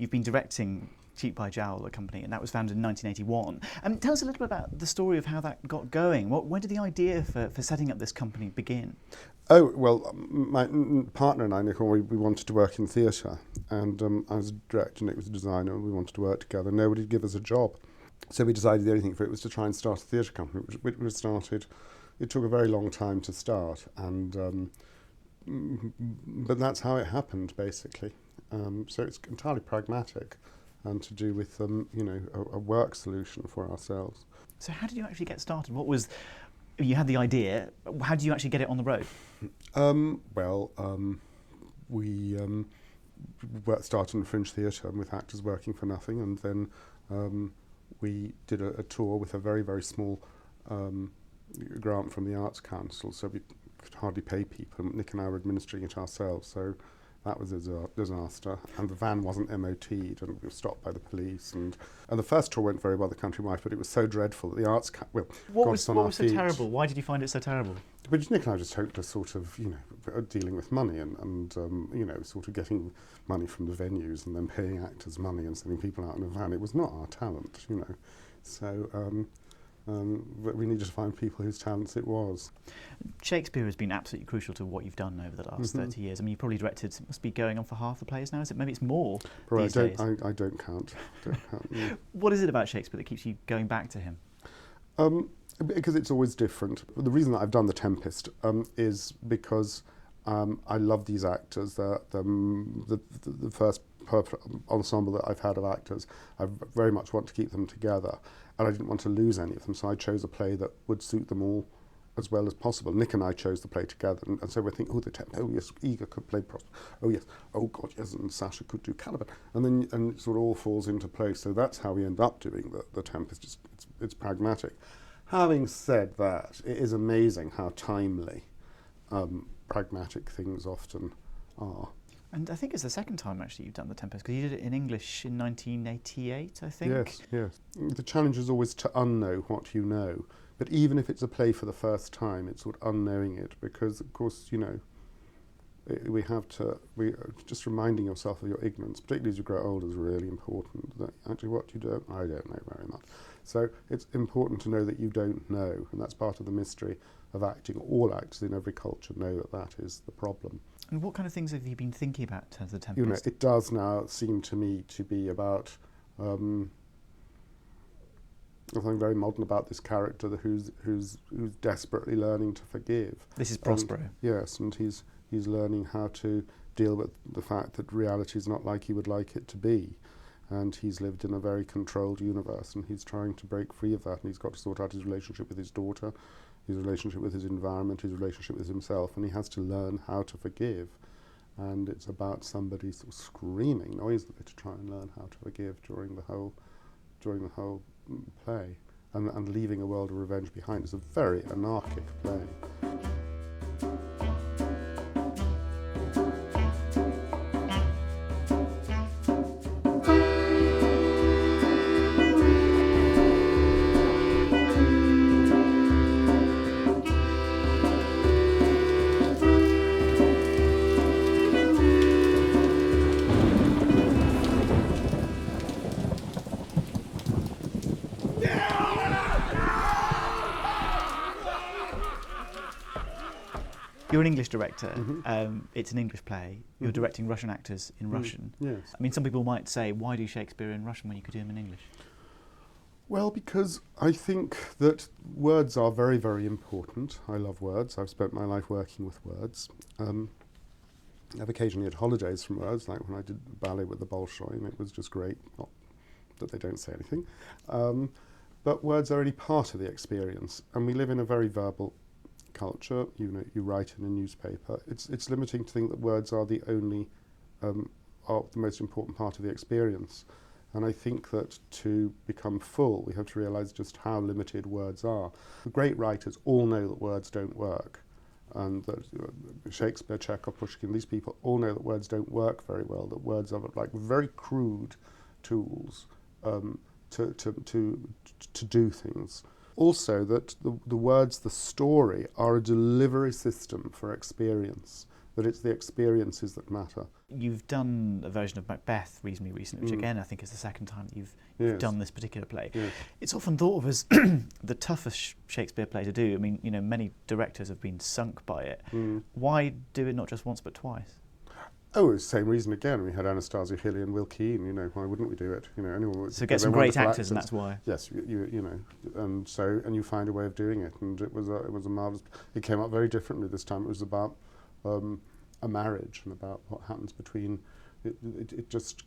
you've been directing Cheap by Jowl, a company, and that was founded in 1981. Tell us a little bit about the story of how that got going. When did the idea for setting up this company begin? Oh, well, my partner and I, Nicole, we wanted to work in theatre, and I was a director, Nick was a designer, and we wanted to work together. Nobody would give us a job. So we decided the only thing for it was to try and start a theatre company, which was started. It took a very long time to start, and but that's how it happened, basically. So it's entirely pragmatic and to do with, a work solution for ourselves. So how did you actually get started? You had the idea, how did you actually get it on the road? We started in Fringe Theatre with actors working for nothing, and then we did a tour with a very, very small grant from the Arts Council, so we could hardly pay people. Nick and I were administering it ourselves, so that was a disaster. And the van wasn't MOT'd, and we were stopped by the police. And the first tour went very well, the countrywide, but it was so dreadful that the Arts Council What was so terrible? Why did you find it so terrible? But Nick and I just hoped to sort of, dealing with money and sort of getting money from the venues and then paying actors money and sending people out in a van. It was not our talent, So but we needed to find people whose talents it was. Shakespeare has been absolutely crucial to what you've done over the last 30 years. I mean, you've probably directed, it must be going on for half the plays now, is it? Maybe it's more these days. I don't count. Yeah. What is it about Shakespeare that keeps you going back to him? Because it's always different. The reason that I've done The Tempest is because I love these actors. They're the first ensemble that I've had of actors. I very much want to keep them together, and I didn't want to lose any of them, so I chose a play that would suit them all as well as possible. Nick and I chose the play together, and so we think, The Tempest, oh yes, Ega could play Prosper, oh yes, oh God, yes, and Sasha could do Caliban, and it sort of all falls into place. So that's how we end up doing the Tempest. It's pragmatic. Having said that, it is amazing how timely pragmatic things often are. And I think it's the second time actually you've done The Tempest, because you did it in English in 1988, I think. Yes. The challenge is always to unknow what you know. But even if it's a play for the first time, it's sort of unknowing it, because of course, just reminding yourself of your ignorance, particularly as you grow older, is really important. That actually what you don't, I don't know very much. So it's important to know that you don't know, and that's part of the mystery of acting. All actors in every culture know that is the problem. And what kind of things have you been thinking about in terms of The Tempest? It does now seem to me to be about something very modern about this character who's desperately learning to forgive. This is Prospero. Yes, and he's learning how to deal with the fact that reality is not like he would like it to be. And he's lived in a very controlled universe, and he's trying to break free of that, and he's got to sort out his relationship with his daughter, his relationship with his environment, his relationship with himself, and he has to learn how to forgive. And it's about somebody sort of screaming noisily to try and learn how to forgive during the whole play, and leaving a world of revenge behind. It's a very anarchic play. You're an English director. It's an English play. You're directing Russian actors in Russian. Yes. I mean, some people might say, why do Shakespeare in Russian when you could do him in English? Well, because I think that words are very, very important. I love words. I've spent my life working with words. I've occasionally had holidays from words, like when I did ballet with the Bolshoi, and it was just great, not that they don't say anything. But words are only part of the experience, and we live in a very verbal culture. You write in a newspaper. It's limiting to think that words are the only, are the most important part of the experience. And I think that to become full, we have to realise just how limited words are. The great writers all know that words don't work, and that Shakespeare, Chekhov, Pushkin, these people all know that words don't work very well, that words are like very crude tools to do things. Also that the words, the story, are a delivery system for experience. that it's the experiences that matter. You've done a version of Macbeth reasonably recently, which again I think is the second time that you've done this particular play. Yes. It's often thought of as the toughest Shakespeare play to do. I mean, many directors have been sunk by it. Why do it not just once but twice? Oh, it's the same reason again. We had Anastasia Hilly and Will Keane. Why wouldn't we do it? Anyone would. So get some great actors, and that's why. Yes, and you find a way of doing it, and it was a marvelous. It came out very differently this time. It was about a marriage and about what happens between. It just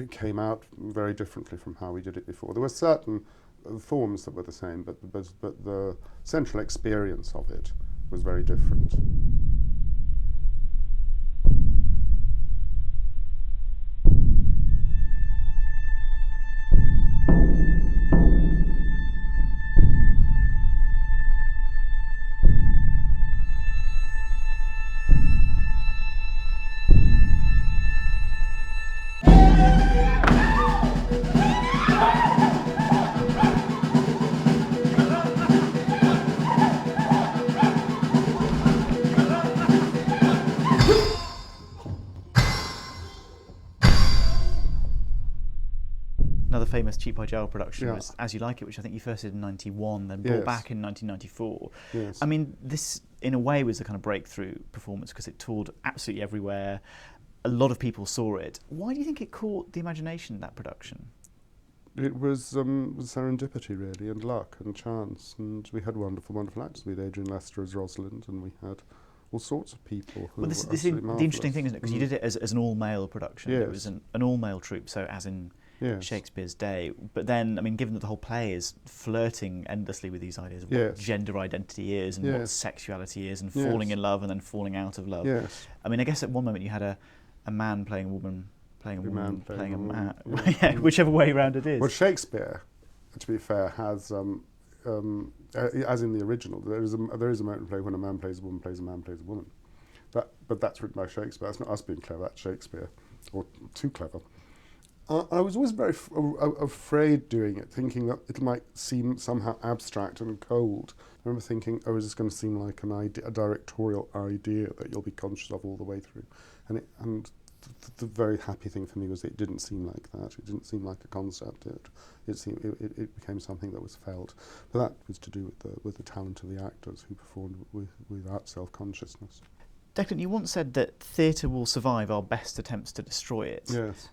came out very differently from how we did it before. There were certain forms that were the same, but the central experience of it was very different. Another famous Cheap by Jowl production was As You Like It, which I think you first did in 91, then brought back in 1994. Yes. I mean, this, in a way, was a kind of breakthrough performance because it toured absolutely everywhere. A lot of people saw it. Why do you think it caught the imagination, that production? It was serendipity, really, and luck and chance. And we had wonderful, wonderful actors. We had Adrian Lester as Rosalind, and we had all sorts of people who were absolutely marvellous. The interesting thing, isn't it? Because you did it as an all-male production. Yes. It was an all-male troupe, so as in Shakespeare's day. But then, I mean, given that the whole play is flirting endlessly with these ideas of what gender identity is and what sexuality is and falling in love and then falling out of love. Yes. I mean, I guess at one moment you had a man playing a woman, playing a woman, playing a man. Whichever way around it is. Well, Shakespeare, to be fair, has, as in the original, there is a moment in play when a man plays a woman, plays a man, plays a woman. But that's written by Shakespeare. That's not us being clever, that's Shakespeare, or too clever. I was always very afraid doing it, thinking that it might seem somehow abstract and cold. I remember thinking, is this going to seem like a directorial idea that you'll be conscious of all the way through? And the very happy thing for me was it didn't seem like that. It didn't seem like a concept. It became something that was felt. But that was to do with the talent of the actors who performed without self-consciousness. Declan, you once said that theatre will survive our best attempts to destroy it. Yes.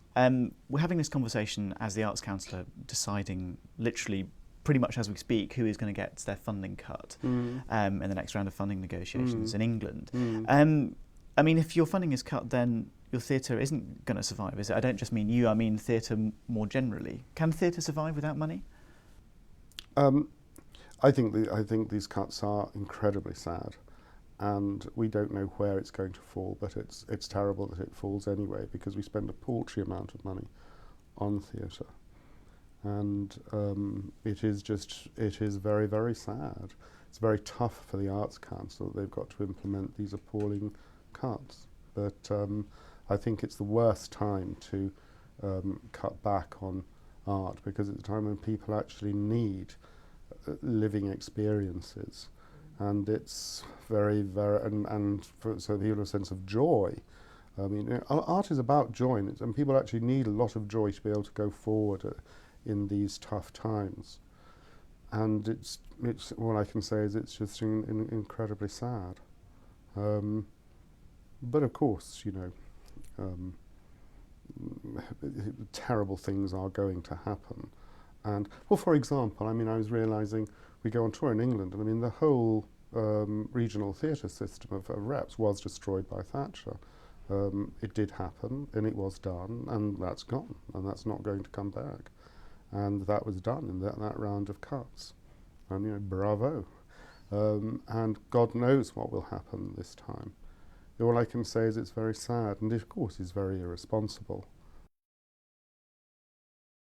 We're having this conversation as the Arts Council deciding literally pretty much as we speak who is going to get their funding cut in the next round of funding negotiations in England. I mean, if your funding is cut, then your theatre isn't going to survive, is it? I don't just mean you, I mean theatre more generally. Can theatre survive without money? I think these cuts are incredibly sad. And we don't know where it's going to fall, but it's terrible that it falls anyway, because we spend a paltry amount of money on theatre, and it is very, very sad. It's very tough for the Arts Council that they've got to implement these appalling cuts. But I think it's the worst time to cut back on art, because it's a time when people actually need living experiences. And it's very, very, so people have a sense of joy. I mean, art is about joy, and people actually need a lot of joy to be able to go forward in these tough times. And it's what I can say is it's just incredibly sad. But of course, terrible things are going to happen. And, well, for example, I mean, I was realising we go on tour in England, and I mean, the whole regional theatre system of reps was destroyed by Thatcher. It did happen, and it was done, and that's gone, and that's not going to come back. And that was done in that round of cuts. And, bravo. And God knows what will happen this time. All I can say is it's very sad, and of course it's very irresponsible.